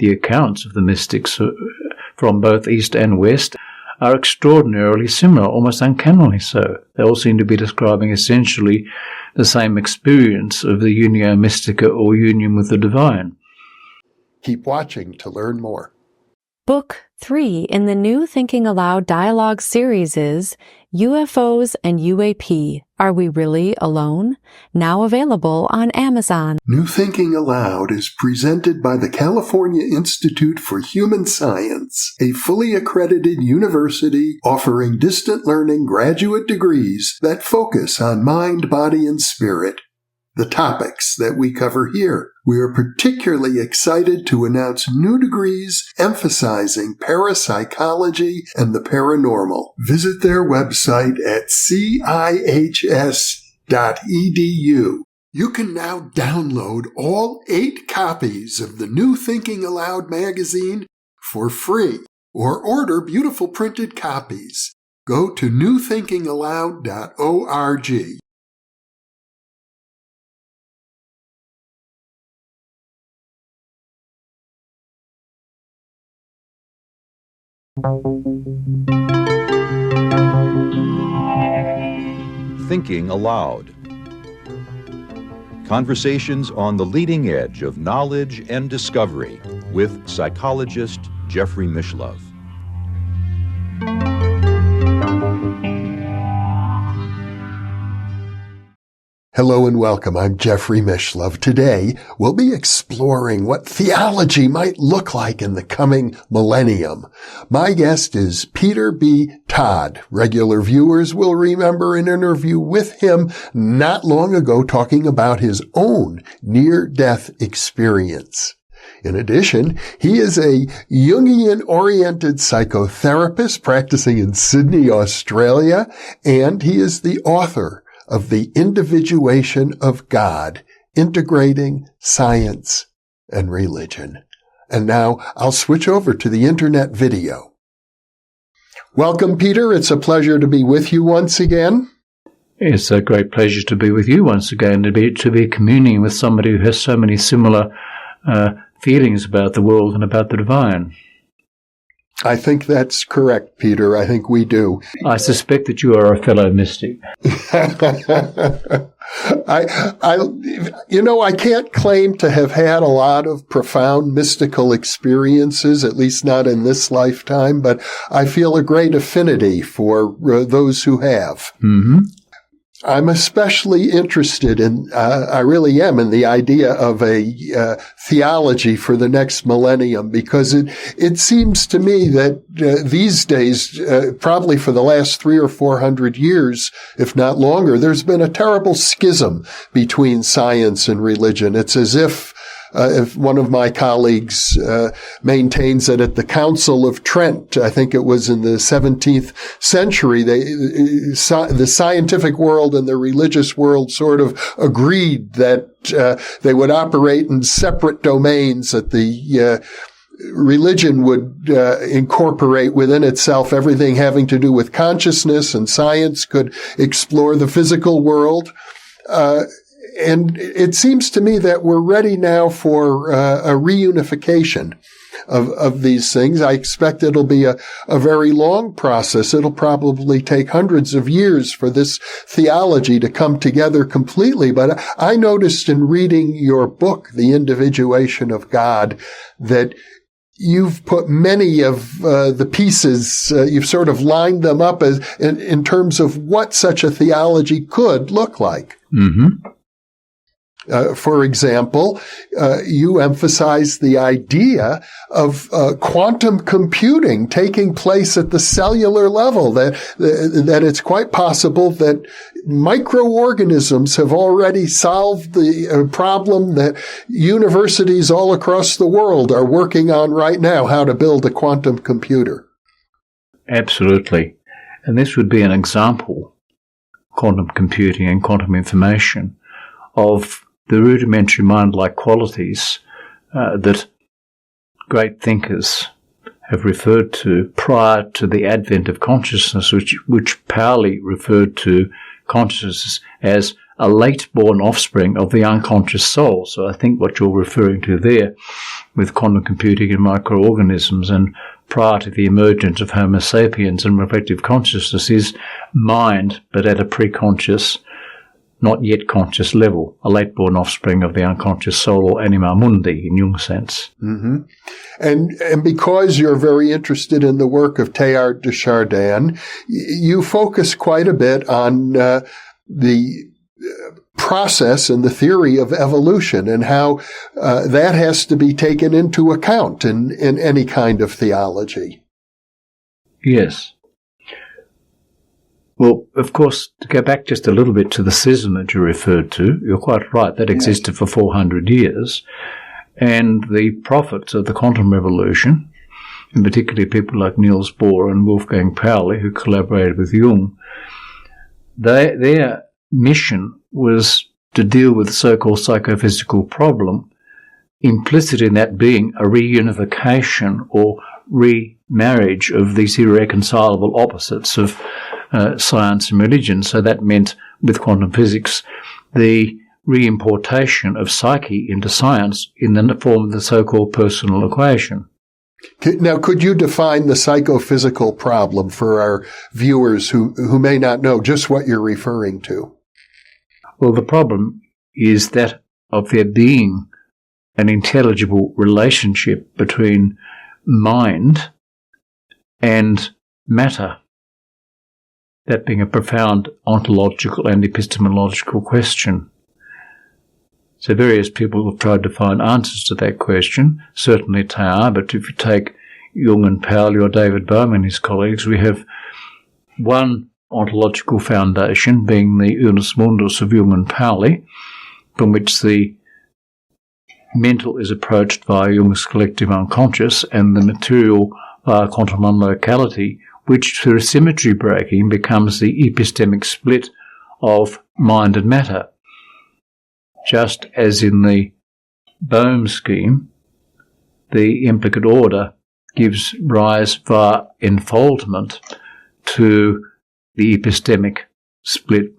the accounts of the mystics from both East and West are extraordinarily similar, almost uncannily so. They all seem to be describing essentially the same experience of the unio mystica or union with the divine. Keep watching to learn more. Book 3 in the New Thinking Aloud dialogue series is UFOs and UAP, Are We Really Alone? Now available on Amazon. New Thinking Aloud is presented by the California Institute for Human Science, a fully accredited university offering distant learning graduate degrees that focus on mind, body, and spirit. The topics that we cover here. We are particularly excited to announce new degrees emphasizing parapsychology and the paranormal. Visit their website at cihs.edu. You can now download all 8 copies of the New Thinking Aloud magazine for free, or order beautiful printed copies. Go to newthinkingaloud.org. Thinking Aloud. Conversations on the leading edge of knowledge and discovery with psychologist Jeffrey Mishlove. Hello and welcome. I'm Jeffrey Mishlove. Today, we'll be exploring what theology might look like in the coming millennium. My guest is Peter B. Todd. Regular viewers will remember an interview with him not long ago talking about his own near-death experience. In addition, he is a Jungian-oriented psychotherapist practicing in Sydney, Australia, and he is the author of the Individuation of God, Integrating Science and Religion. And now I'll switch over to the internet video. Welcome, Peter. It's a pleasure to be with you once again. It's a great pleasure to be with you once again, to be communing with somebody who has so many similar feelings about the world and about the divine. I think that's correct, Peter. I think we do. I suspect that you are a fellow mystic. I can't claim to have had a lot of profound mystical experiences, at least not in this lifetime, but I feel a great affinity for those who have. Mm-hmm. I'm especially interested in, I really am, in the idea of a theology for the next millennium, because it seems to me that these days, probably for the last 300 or 400 years, if not longer, there's been a terrible schism between science and religion. It's as if one of my colleagues maintains that at the Council of Trent, I think it was in the 17th century, the scientific world and the religious world sort of agreed that they would operate in separate domains, that the religion would incorporate within itself everything having to do with consciousness, and science could explore the physical world. And it seems to me that we're ready now for a reunification of these things. I expect it'll be a very long process. It'll probably take hundreds of years for this theology to come together completely. But I noticed in reading your book, The Individuation of God, that you've put many of the pieces, you've sort of lined them up as in terms of what such a theology could look like. Mm-hmm. For example, you emphasize the idea of quantum computing taking place at the cellular level, that it's quite possible that microorganisms have already solved the problem that universities all across the world are working on right now, how to build a quantum computer. Absolutely. And this would be an example, quantum computing and quantum information, of the rudimentary mind-like qualities that great thinkers have referred to prior to the advent of consciousness, which Pauli referred to consciousness as a late-born offspring of the unconscious soul. So I think what you're referring to there with quantum computing and microorganisms and prior to the emergence of Homo sapiens and reflective consciousness is mind, but at a pre-conscious, not yet conscious level, a late-born offspring of the unconscious soul, or anima mundi in Jung's sense. Mm-hmm. And because you're very interested in the work of Teilhard de Chardin, you focus quite a bit on the process and the theory of evolution and how that has to be taken into account in any kind of theology. Yes. Well, of course, to go back just a little bit to the schism that you referred to, you're quite right, that existed for 400 years. And the prophets of the quantum revolution, and particularly people like Niels Bohr and Wolfgang Pauli, who collaborated with Jung, their mission was to deal with the so-called psychophysical problem, implicit in that being a reunification or remarriage of these irreconcilable opposites of science and religion. So that meant, with quantum physics, the reimportation of psyche into science in the form of the so-called personal equation. Now, could you define the psychophysical problem for our viewers who may not know just what you're referring to? Well, the problem is that of there being an intelligible relationship between mind and matter, that being a profound ontological and epistemological question. So various people have tried to find answers to that question, certainly Teilhard, but if you take Jung and Pauli or David Bohm and his colleagues, we have one ontological foundation, being the unus mundus of Jung and Pauli, from which the mental is approached via Jung's collective unconscious and the material via quantum unlocality, which through symmetry breaking becomes the epistemic split of mind and matter. Just as in the Bohm scheme, the implicate order gives rise via enfoldment to the epistemic split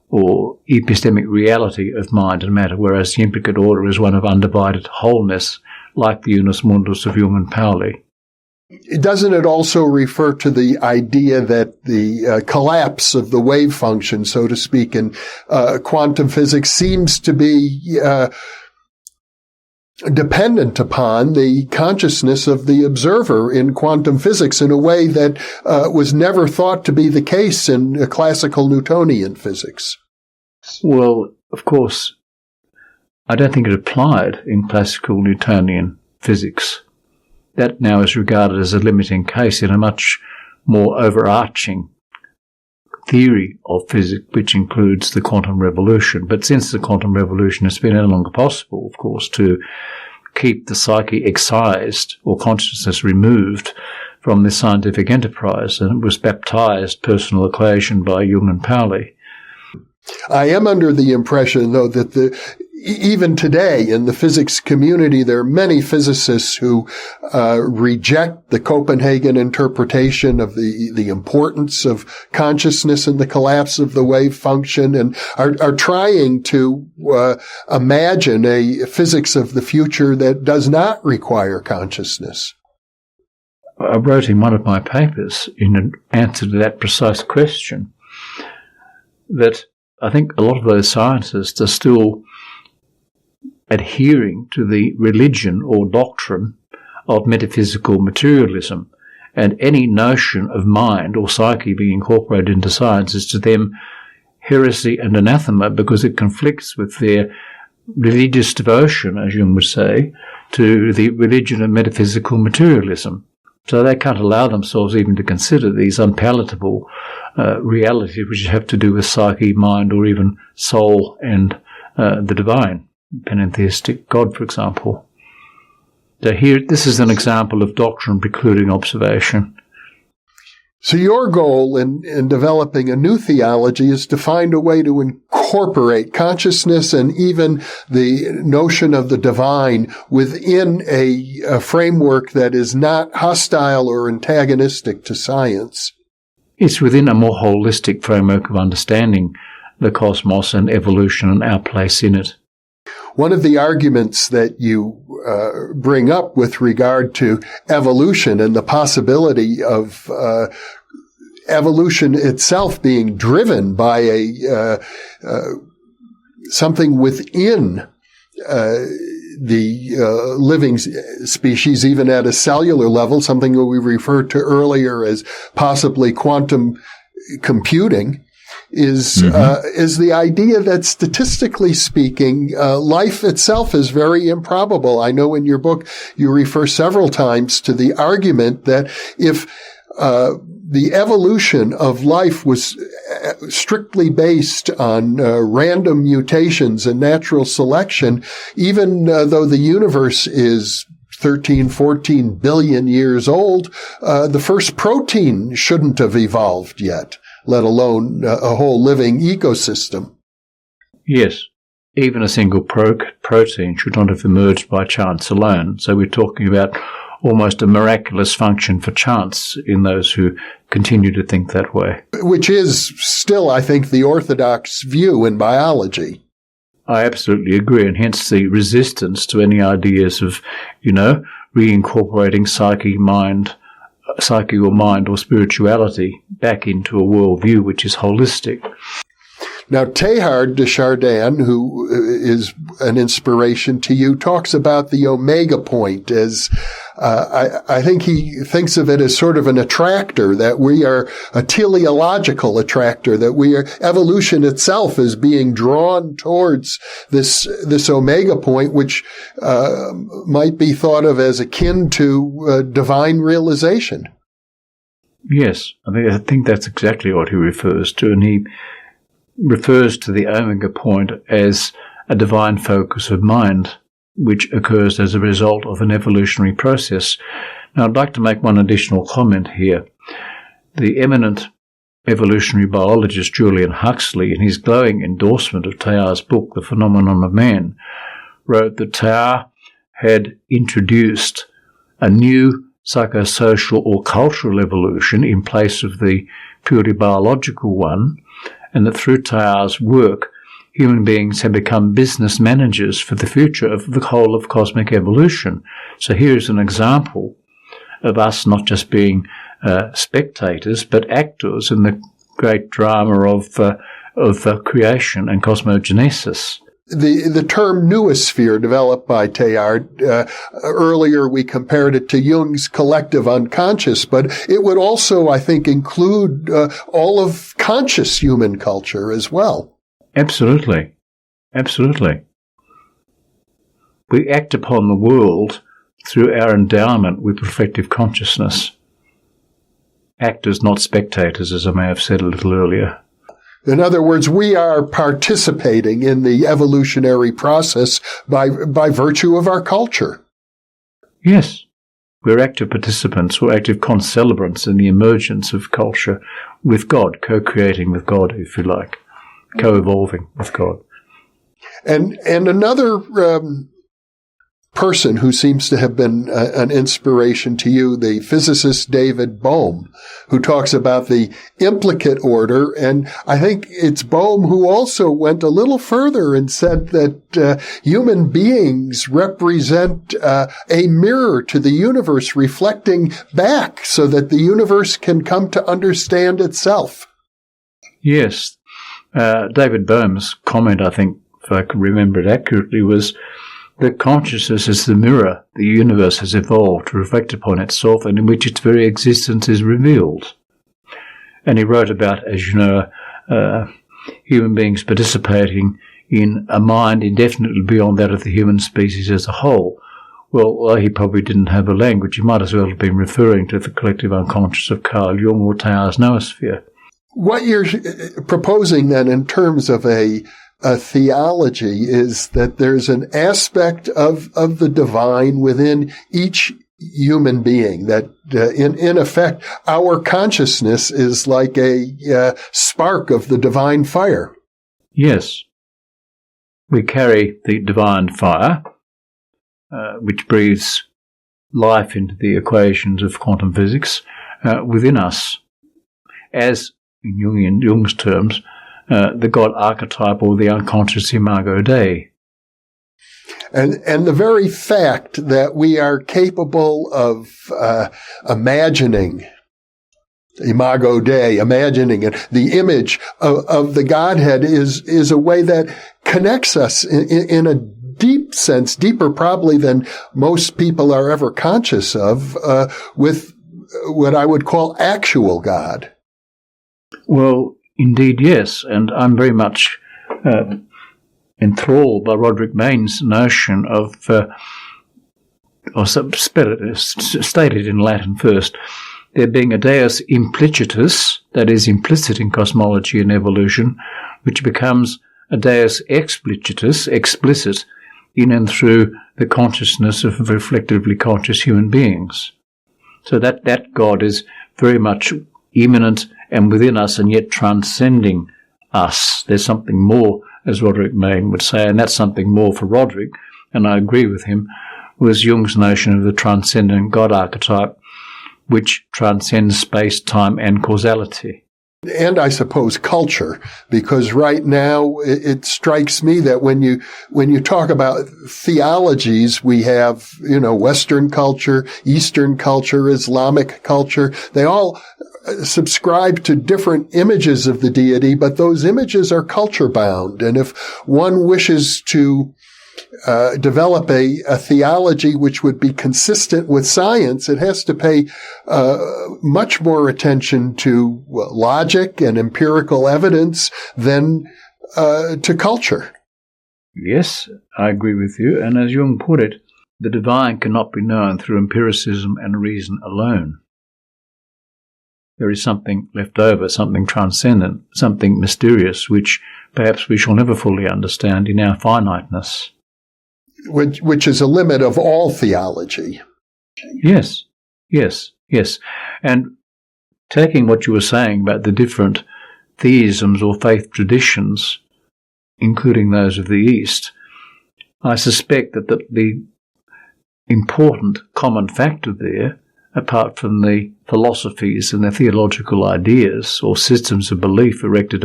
or epistemic reality of mind and matter, whereas the implicate order is one of undivided wholeness, like the unus mundus of Jung and Pauli. Doesn't it also refer to the idea that the collapse of the wave function, so to speak, in quantum physics seems to be dependent upon the consciousness of the observer in quantum physics in a way that was never thought to be the case in classical Newtonian physics? Well, of course, I don't think it applied in classical Newtonian physics. That now is regarded as a limiting case in a much more overarching theory of physics, which includes the quantum revolution. But since the quantum revolution, it's been no longer possible, of course, to keep the psyche excised or consciousness removed from this scientific enterprise, and it was baptized personal equation by Jung and Pauli. I am under the impression, though, that even today in the physics community, there are many physicists who reject the Copenhagen interpretation of the importance of consciousness and the collapse of the wave function, and are trying to imagine a physics of the future that does not require consciousness. I wrote in one of my papers, in an answer to that precise question, that I think a lot of those scientists are still adhering to the religion or doctrine of metaphysical materialism, and any notion of mind or psyche being incorporated into science is to them heresy and anathema, because it conflicts with their religious devotion, as Jung would say, to the religion of metaphysical materialism. So they can't allow themselves even to consider these unpalatable realities which have to do with psyche, mind, or even soul and the divine, panentheistic God, for example. So here, this is an example of doctrine precluding observation. So your goal in developing a new theology is to find a way to incorporate consciousness and even the notion of the divine within a framework that is not hostile or antagonistic to science. It's within a more holistic framework of understanding the cosmos and evolution and our place in it. One of the arguments that you bring up with regard to evolution and the possibility of evolution itself being driven by something within the living species, even at a cellular level, something that we referred to earlier as possibly quantum computing, is the idea that statistically speaking, life itself is very improbable. I know in your book you refer several times to the argument that if the evolution of life was strictly based on random mutations and natural selection, even though the universe is 13, 14 billion years old, the first protein shouldn't have evolved yet, let alone a whole living ecosystem. Yes, even a single protein should not have emerged by chance alone. So we're talking about almost a miraculous function for chance in those who continue to think that way. Which is still, I think, the orthodox view in biology. I absolutely agree, and hence the resistance to any ideas of, reincorporating psyche or mind or spirituality back into a worldview which is holistic. Now, Teilhard de Chardin, who is an inspiration to you, talks about the omega point as, I think he thinks of it as sort of an attractor, that we are a teleological attractor, that evolution itself is being drawn towards this omega point, which, might be thought of as akin to, divine realization. Yes, I think that's exactly what he refers to, and he refers to the omega point as a divine focus of mind, which occurs as a result of an evolutionary process. Now, I'd like to make one additional comment here. The eminent evolutionary biologist Julian Huxley, in his glowing endorsement of Teilhard's book, The Phenomenon of Man, wrote that Teilhard had introduced a new psychosocial or cultural evolution in place of the purely biological one, and that through Teilhard's work, human beings have become business managers for the future of the whole of cosmic evolution. So here is an example of us not just being spectators, but actors in the great drama of creation and cosmogenesis. The term noosphere developed by Teilhard, earlier we compared it to Jung's collective unconscious, but it would also, I think, include all of conscious human culture as well. Absolutely. Absolutely. We act upon the world through our endowment with reflective consciousness. Actors, not spectators, as I may have said a little earlier. In other words, we are participating in the evolutionary process by virtue of our culture. Yes. We're active participants or active concelebrants in the emergence of culture with God, co-creating with God, if you like, co-evolving with God. And another person who seems to have been an inspiration to you, the physicist David Bohm, who talks about the implicate order. And I think it's Bohm who also went a little further and said that human beings represent a mirror to the universe, reflecting back so that the universe can come to understand itself. Yes. David Bohm's comment, I think, if I can remember it accurately, was that consciousness is the mirror the universe has evolved to reflect upon itself and in which its very existence is revealed. And he wrote about, as you know, human beings participating in a mind indefinitely beyond that of the human species as a whole. Well, although he probably didn't have a language, he might as well have been referring to the collective unconscious of Carl Jung or Teilhard's noosphere. What you're proposing then in terms of a theology is that there's an aspect of the divine within each human being, that in effect our consciousness is like a spark of the divine fire. Yes. We carry the divine fire, which breathes life into the equations of quantum physics, within us, as in Jung's terms, the God archetype or the unconscious imago Dei. And the very fact that we are capable of imagining imago Dei, imagining it, the image of the Godhead is a way that connects us in a deep sense, deeper probably than most people are ever conscious of, with what I would call actual God. Well, indeed, yes. And I'm very much enthralled by Roderick Mayne's notion of, stated in Latin first, there being a Deus implicitus, that is implicit in cosmology and evolution, which becomes a Deus explicitus, explicit, in and through the consciousness of reflectively conscious human beings. So that God is very much immanent and within us and yet transcending us. There's something more, as Roderick Mayne would say, and that's something more for Roderick, and I agree with him, was Jung's notion of the transcendent God archetype, which transcends space, time, and causality. And I suppose culture, because right now it strikes me that when you talk about theologies, we have, Western culture, Eastern culture, Islamic culture. They all subscribe to different images of the deity, but those images are culture bound. And if one wishes to develop a theology which would be consistent with science, it has to pay much more attention to logic and empirical evidence than to culture. Yes, I agree with you. And as Jung put it, the divine cannot be known through empiricism and reason alone. There is something left over, something transcendent, something mysterious, which perhaps we shall never fully understand in our finiteness. Which is a limit of all theology. Yes. And taking what you were saying about the different theisms or faith traditions, including those of the East, I suspect that the important common factor there, apart from the philosophies and the theological ideas or systems of belief erected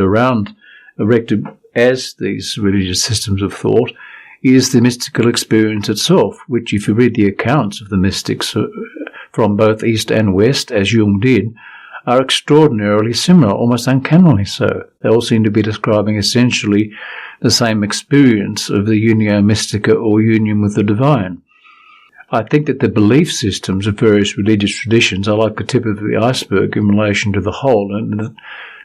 as these religious systems of thought, is the mystical experience itself, which, if you read the accounts of the mystics from both East and West, as Jung did, are extraordinarily similar, almost uncannily so. They all seem to be describing essentially the same experience of the unio mystica or union with the divine. I think that the belief systems of various religious traditions are like the tip of the iceberg in relation to the whole, and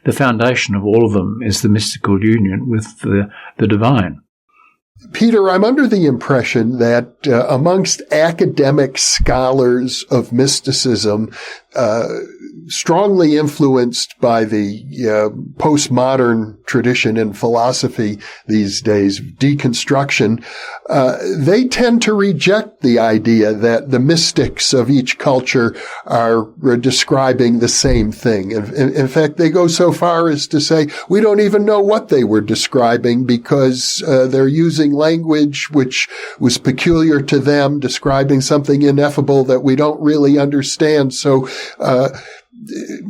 the foundation of all of them is the mystical union with the divine. Peter, I'm under the impression that amongst academic scholars of mysticism, strongly influenced by the postmodern tradition in philosophy these days, deconstruction, they tend to reject the idea that the mystics of each culture are describing the same thing. In fact, they go so far as to say, we don't even know what they were describing because they're using language which was peculiar to them, describing something ineffable that we don't really understand. So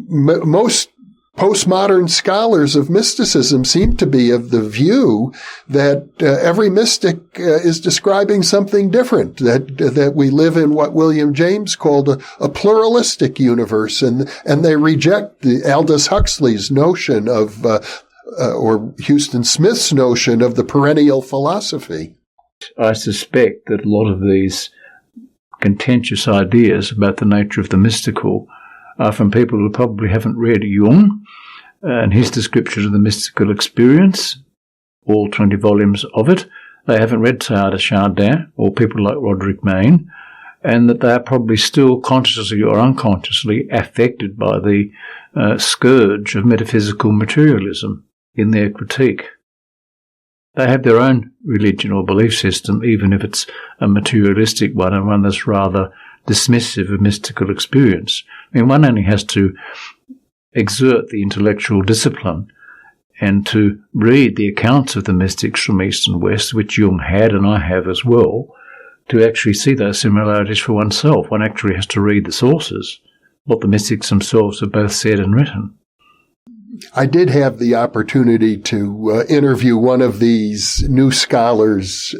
most postmodern scholars of mysticism seem to be of the view that every mystic is describing something different, that we live in what William James called a pluralistic universe, and they reject the Aldous Huxley's notion of or Houston Smith's notion of the perennial philosophy. I suspect that a lot of these contentious ideas about the nature of the mystical are from people who probably haven't read Jung and his description of the mystical experience, all 20 volumes of it. They haven't read Teilhard de Chardin or people like Roderick Mayne, and that they are probably still consciously or unconsciously affected by the scourge of metaphysical materialism in their critique. They have their own religion or belief system, even if it's a materialistic one and one that's rather dismissive of mystical experience. I mean, one only has to exert the intellectual discipline and to read the accounts of the mystics from East and West, which Jung had and I have as well, to actually see those similarities for oneself. One actually has to read the sources, what the mystics themselves have both said and written. I did have the opportunity to interview one of these new scholars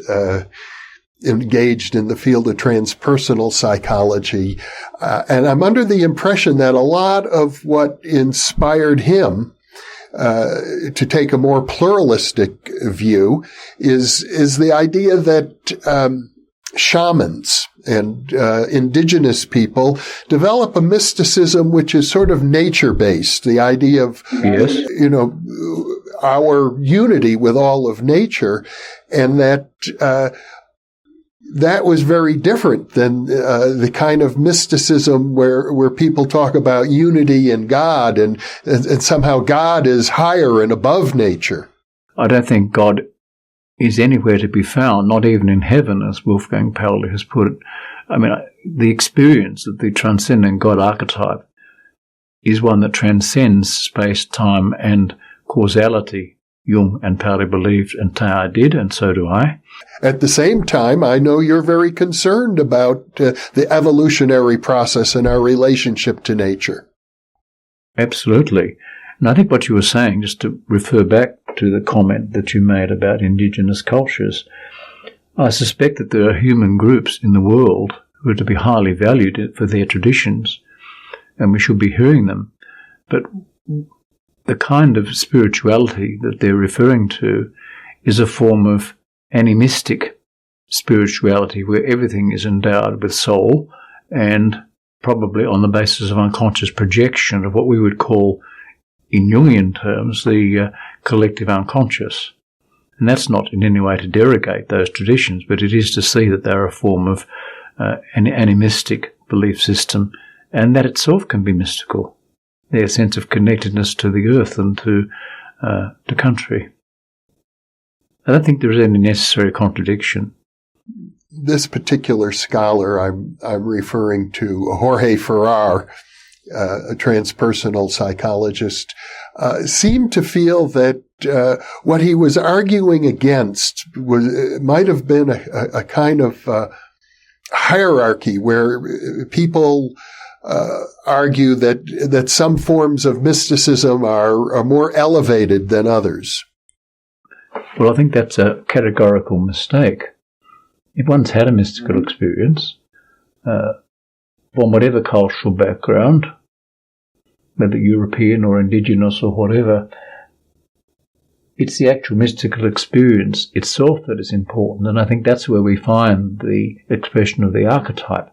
engaged in the field of transpersonal psychology. And I'm under the impression that a lot of what inspired him to take a more pluralistic view is the idea that shamans and indigenous people develop a mysticism which is sort of nature-based, the idea of, yes, our unity with all of nature, and that that was very different than the kind of mysticism where people talk about unity in God and somehow God is higher and above nature. I don't think God is anywhere to be found, not even in heaven, as Wolfgang Pauli has put it. I mean, the experience of the transcendent God archetype is one that transcends space, time, and causality. Jung and Pauli believed, and Teilhard did, and so do I. At the same time, I know you're very concerned about the evolutionary process and our relationship to nature. Absolutely. And I think what you were saying, just to refer back to the comment that you made about indigenous cultures, I suspect that there are human groups in the world who are to be highly valued for their traditions, and we should be hearing them. But the kind of spirituality that they're referring to is a form of animistic spirituality where everything is endowed with soul and probably on the basis of unconscious projection of what we would call, in Jungian terms, the collective unconscious. And that's not in any way to derogate those traditions, but it is to see that they're a form of an animistic belief system, and that itself can be mystical. Their sense of connectedness to the earth and to the country. I don't think there is any necessary contradiction. This particular scholar I'm referring to, Jorge Ferrer, a transpersonal psychologist, seemed to feel that what he was arguing against might have been a kind of hierarchy where people argue that some forms of mysticism are more elevated than others. Well, I think that's a categorical mistake. If one's had a mystical experience, from whatever cultural background, whether European or Indigenous or whatever, it's the actual mystical experience itself that is important, and I think that's where we find the expression of the archetype.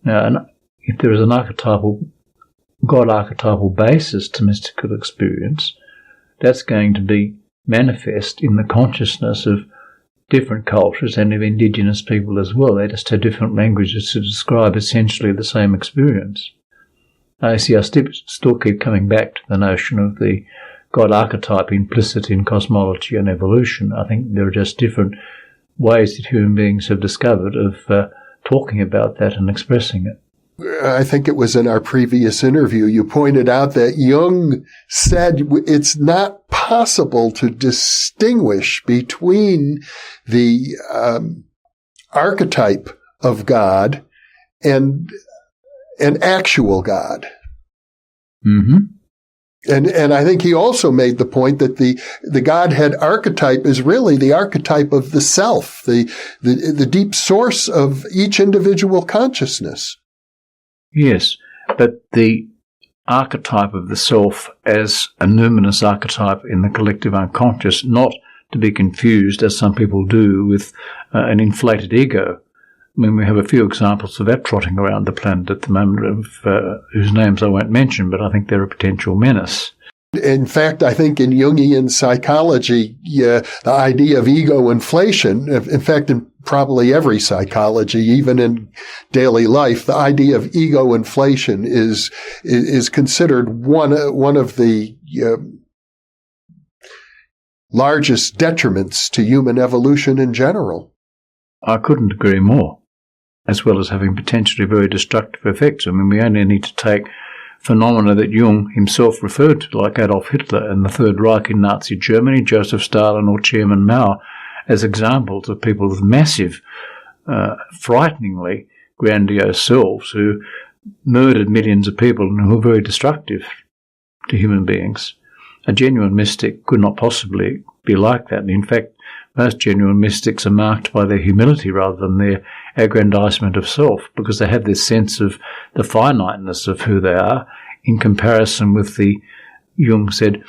Now, and if there is an God archetypal basis to mystical experience, that's going to be manifest in the consciousness of different cultures and of indigenous people as well. They just have different languages to describe essentially the same experience. I still keep coming back to the notion of the God archetype implicit in cosmology and evolution. I think there are just different ways that human beings have discovered of talking about that and expressing it. I think it was in our previous interview, you pointed out that Jung said it's not possible to distinguish between the archetype of God and an actual God. Mm-hmm. And I think he also made the point that the Godhead archetype is really the archetype of the self, the deep source of each individual consciousness. Yes, but the archetype of the self as a numinous archetype in the collective unconscious, not to be confused, as some people do, with an inflated ego. I mean, we have a few examples of that trotting around the planet at the moment, of whose names I won't mention, but I think they're a potential menace. In fact, I think in Jungian psychology, the idea of ego inflation, in fact, in probably every psychology, even in daily life, the idea of ego inflation is considered one of the largest detriments to human evolution in general. I couldn't agree more, as well as having potentially very destructive effects. I mean, we only need to take phenomena that Jung himself referred to, like Adolf Hitler and the Third Reich in Nazi Germany, Joseph Stalin or Chairman Mao, as examples of people with massive, frighteningly grandiose selves who murdered millions of people and who were very destructive to human beings. A genuine mystic could not possibly be like that. And in fact, most genuine mystics are marked by their humility rather than their aggrandizement of self, because they have this sense of the finiteness of who they are in comparison with the, Jung said,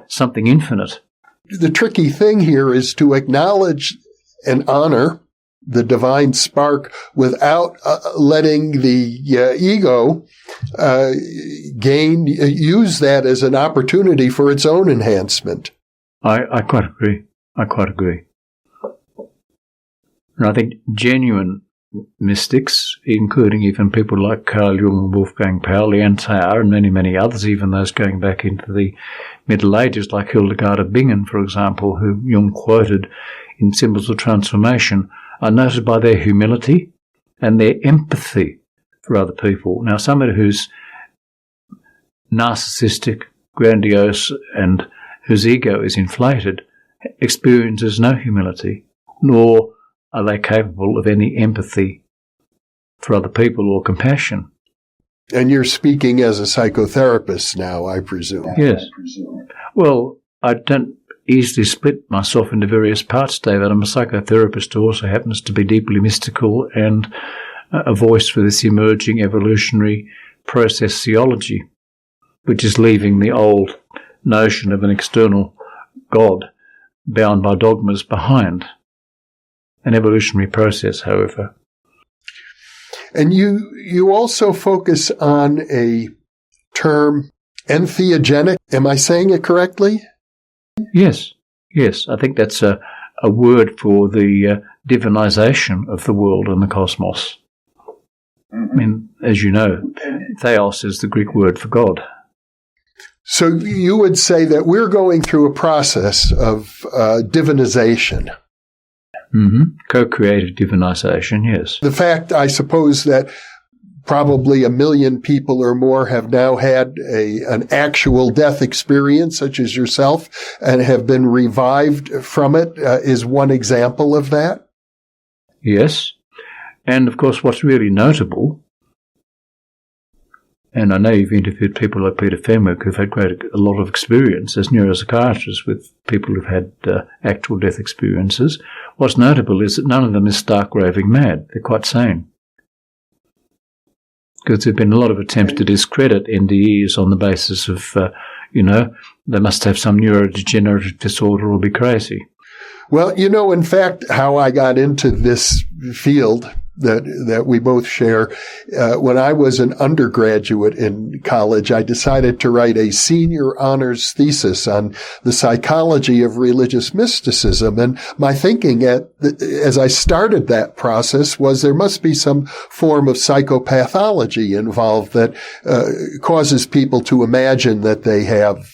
something infinite. The tricky thing here is to acknowledge and honor the divine spark without letting the ego use that as an opportunity for its own enhancement. I quite agree. And I think genuine mystics, including even people like Carl Jung and Wolfgang Pauli and Teilhard and many, many others, even those going back into the Middle Ages, like Hildegard of Bingen, for example, who Jung quoted in Symbols of Transformation, are noted by their humility and their empathy for other people. Now, somebody who's narcissistic, grandiose, and whose ego is inflated experiences no humility, nor are they capable of any empathy for other people or compassion. And you're speaking as a psychotherapist now, I presume. Yes. Well, I don't easily split myself into various parts, David. I'm a psychotherapist who also happens to be deeply mystical and a voice for this emerging evolutionary process theology, which is leaving the old notion of an external God bound by dogmas behind. An evolutionary process, however. And you also focus on a term, entheogenic. Am I saying it correctly? Yes. I think that's a word for the divinization of the world and the cosmos. I mean, as you know, theos is the Greek word for God. So you would say that we're going through a process of divinization. Co-creative divinization, yes. The fact, I suppose, that probably 1 million people or more have now had an actual death experience, such as yourself, and have been revived from it, is one example of that? Yes. And, of course, what's really notable, and I know you've interviewed people like Peter Fenwick who've had a lot of experience as neuropsychiatrists with people who've had actual death experiences. What's notable is that none of them is stark raving mad. They're quite sane. Because there have been a lot of attempts to discredit NDEs on the basis of, they must have some neurodegenerative disorder or be crazy. Well, in fact, how I got into this field that we both share, when I was an undergraduate in college, I decided to write a senior honors thesis on the psychology of religious mysticism. And my thinking as I started that process was there must be some form of psychopathology involved that causes people to imagine that they have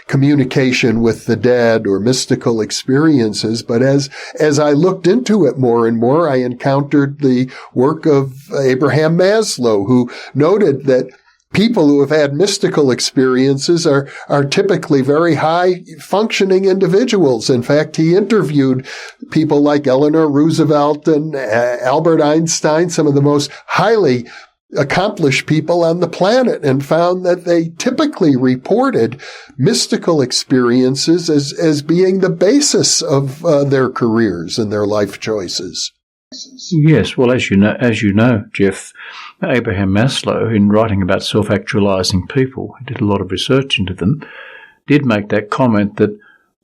communication with the dead or mystical experiences. But as I looked into it more and more, I encountered the work of Abraham Maslow, who noted that people who have had mystical experiences are typically very high functioning individuals. In fact, he interviewed people like Eleanor Roosevelt and Albert Einstein, some of the most highly accomplished people on the planet, and found that they typically reported mystical experiences as being the basis of their careers and their life choices. Yes, well, as you know, Jeff, Abraham Maslow, in writing about self-actualizing people, he did a lot of research into them, did make that comment that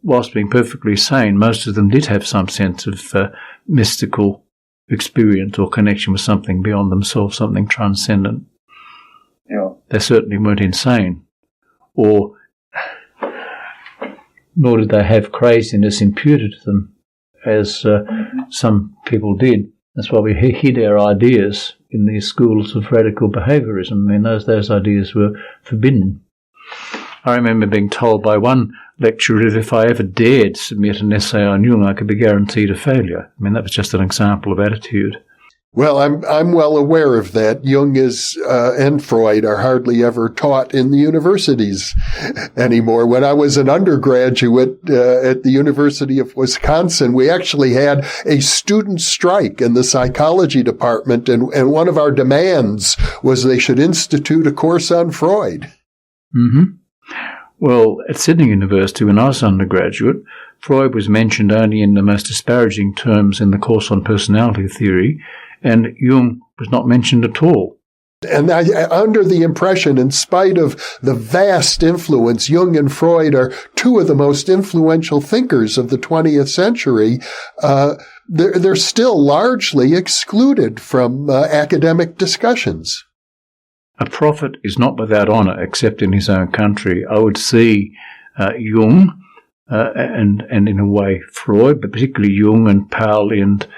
whilst being perfectly sane, most of them did have some sense of mystical experience or connection with something beyond themselves, something transcendent. Yeah. They certainly weren't insane, nor did they have craziness imputed to them, as some people did. That's why we hid our ideas in these schools of radical behaviorism. I mean, those ideas were forbidden. I remember being told by one lecturer that if I ever dared submit an essay on Jung, I could be guaranteed a failure. I mean, that was just an example of attitude. Well, I'm well aware of that. Jung and Freud are hardly ever taught in the universities anymore. When I was an undergraduate at the University of Wisconsin, we actually had a student strike in the psychology department, and one of our demands was they should institute a course on Freud. Mm-hmm. Well, at Sydney University, when I was undergraduate, Freud was mentioned only in the most disparaging terms in the course on personality theory, and Jung was not mentioned at all. And under the impression, in spite of the vast influence, Jung and Freud are two of the most influential thinkers of the 20th century, they're still largely excluded from academic discussions. A prophet is not without honour except in his own country. I would see Jung and in a way Freud, but particularly Jung and Pauli and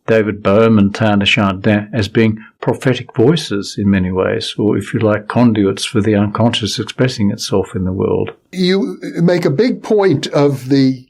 David Bohm and Teilhard de Chardin as being prophetic voices in many ways, or if you like, conduits for the unconscious expressing itself in the world. You make a big point of the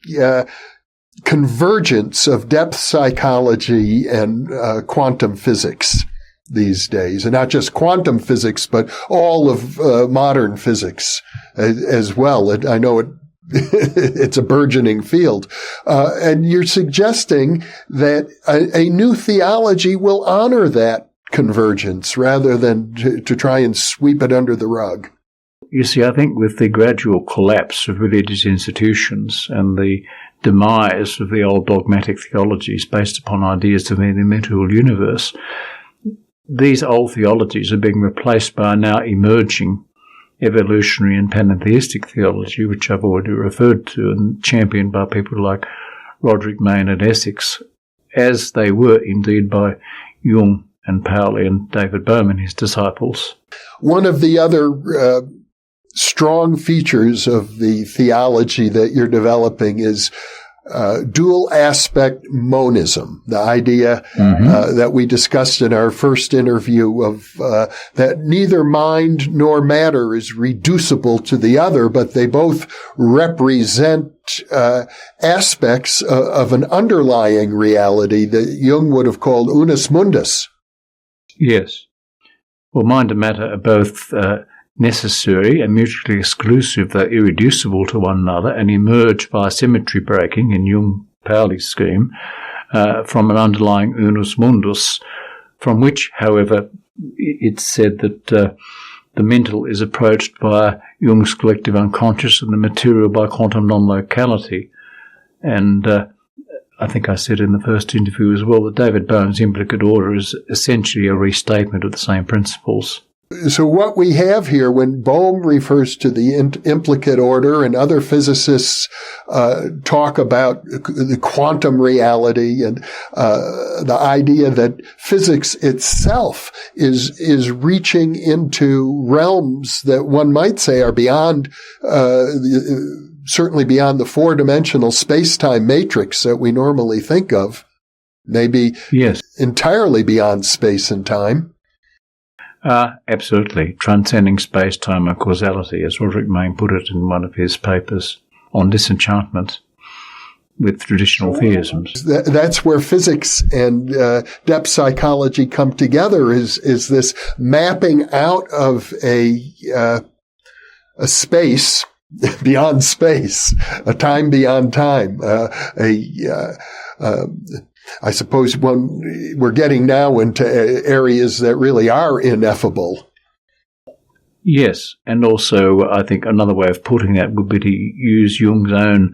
convergence of depth psychology and quantum physics these days, and not just quantum physics, but all of modern physics as well. I know it's a burgeoning field. And you're suggesting that a new theology will honor that convergence rather than to try and sweep it under the rug. You see, I think with the gradual collapse of religious institutions and the demise of the old dogmatic theologies based upon ideas of the immaterial universe, these old theologies are being replaced by a now emerging evolutionary and pantheistic theology, which I've already referred to and championed by people like Roderick Maynard Essex, as they were indeed by Jung and Pauli and David Bohm and his disciples. One of the other strong features of the theology that you're developing is dual aspect monism, the idea that we discussed in our first interview of that neither mind nor matter is reducible to the other, but they both represent aspects of an underlying reality that Jung would have called unus mundus. Yes. Well, mind and matter are both necessary and mutually exclusive, though irreducible to one another, and emerge by symmetry breaking in Jung-Pauli's scheme from an underlying unus mundus, from which, however, it's said that the mental is approached by Jung's collective unconscious and the material by quantum non-locality. And I think I said in the first interview as well that David Bohm's implicate order is essentially a restatement of the same principles. So what we have here, when Bohm refers to the implicate order and other physicists talk about the quantum reality and the idea that physics itself is reaching into realms that one might say are beyond, certainly beyond the four-dimensional space-time matrix that we normally think of, maybe entirely beyond space and time. Absolutely. Transcending space-time and causality, as Roderick Main put it in one of his papers on disenchantment with traditional theisms. That's where physics and depth psychology come together, is this mapping out of a space beyond space, a time beyond time, I suppose we're getting now into areas that really are ineffable. Yes, and also I think another way of putting that would be to use Jung's own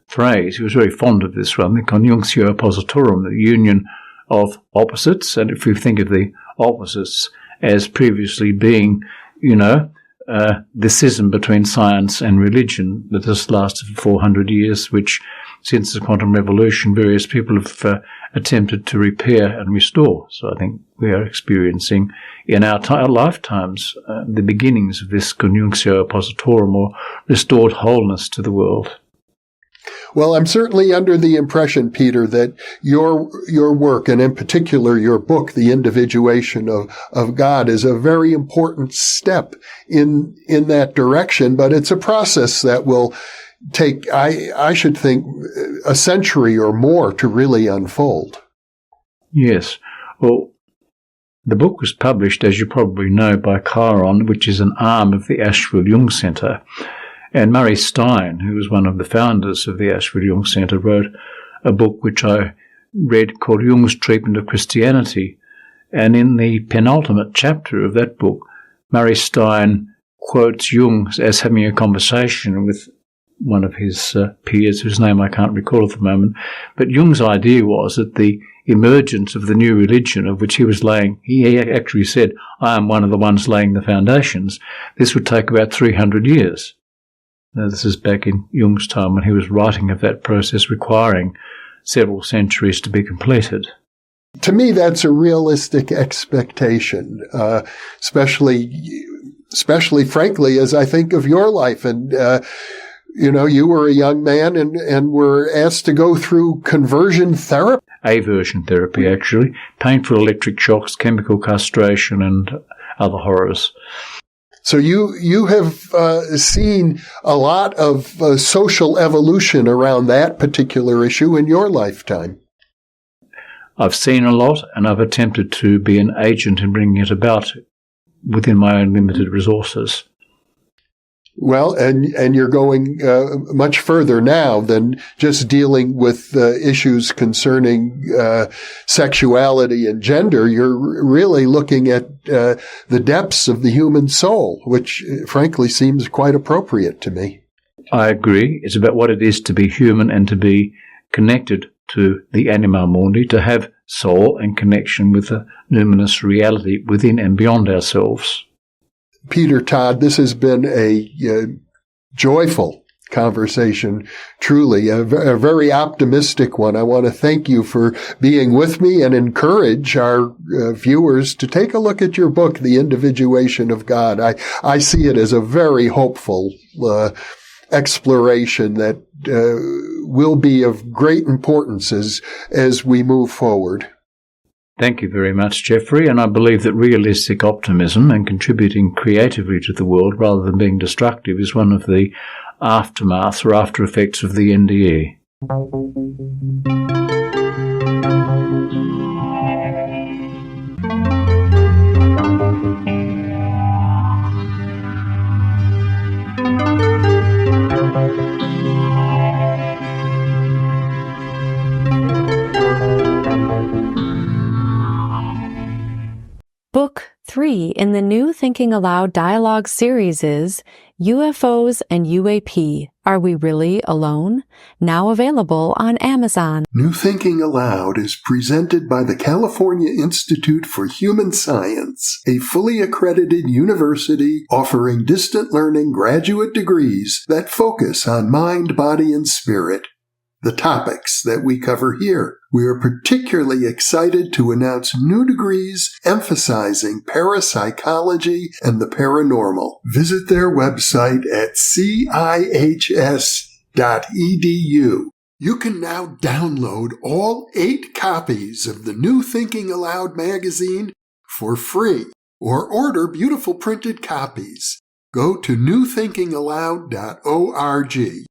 phrase. He was very fond of this one, the conjunctio oppositorum, the union of opposites. And if we think of the opposites as previously being, the schism between science and religion that has lasted for 400 years, which since the quantum revolution, various people have attempted to repair and restore. So I think we are experiencing in our lifetimes the beginnings of this conjunctio oppositorum, or restored wholeness to the world. Well, I'm certainly under the impression, Peter, that your work, and in particular your book, The Individuation of God, is a very important step in that direction, but it's a process that will take, I should think, a century or more to really unfold. Yes. Well, the book was published, as you probably know, by Chiron, which is an arm of the Asheville Jung Center. And Murray Stein, who was one of the founders of the Asheville Jung Center, wrote a book which I read called Jung's Treatment of Christianity. And in the penultimate chapter of that book, Murray Stein quotes Jung as having a conversation with one of his peers, whose name I can't recall at the moment. But Jung's idea was that the emergence of the new religion of which he was laying, he actually said, I am one of the ones laying the foundations. This would take about 300 years. Now, this is back in Jung's time when he was writing of that process requiring several centuries to be completed. To me, that's a realistic expectation, especially frankly, as I think of your life. And, you were a young man and were asked to go through conversion therapy. Aversion therapy, actually. Painful electric shocks, chemical castration, and other horrors. So you have seen a lot of social evolution around that particular issue in your lifetime. I've seen a lot, and I've attempted to be an agent in bringing it about within my own limited resources. Well, and you're going much further now than just dealing with issues concerning sexuality and gender. You're really looking at the depths of the human soul, which frankly seems quite appropriate to me. I agree. It's about what it is to be human and to be connected to the anima mundi, to have soul and connection with a numinous reality within and beyond ourselves. Peter, Todd, this has been a joyful conversation, truly, a very optimistic one. I want to thank you for being with me and encourage our viewers to take a look at your book, The Individuation of God. I see it as a very hopeful exploration that will be of great importance as we move forward. Thank you very much, Jeffrey, and I believe that realistic optimism and contributing creatively to the world rather than being destructive is one of the aftermaths or after effects of the NDE. Book 3 in the new Thinking Aloud dialogue series is UFOs and UAP, Are We Really Alone? Now available on Amazon. New Thinking Aloud is presented by the California Institute for Human Science, a fully accredited university offering distant learning graduate degrees that focus on mind, body, and spirit. The topics that we cover here. We are particularly excited to announce new degrees emphasizing parapsychology and the paranormal. Visit their website at cihs.edu. You can now download all 8 copies of the New Thinking Aloud magazine for free or order beautiful printed copies. Go to newthinkingaloud.org.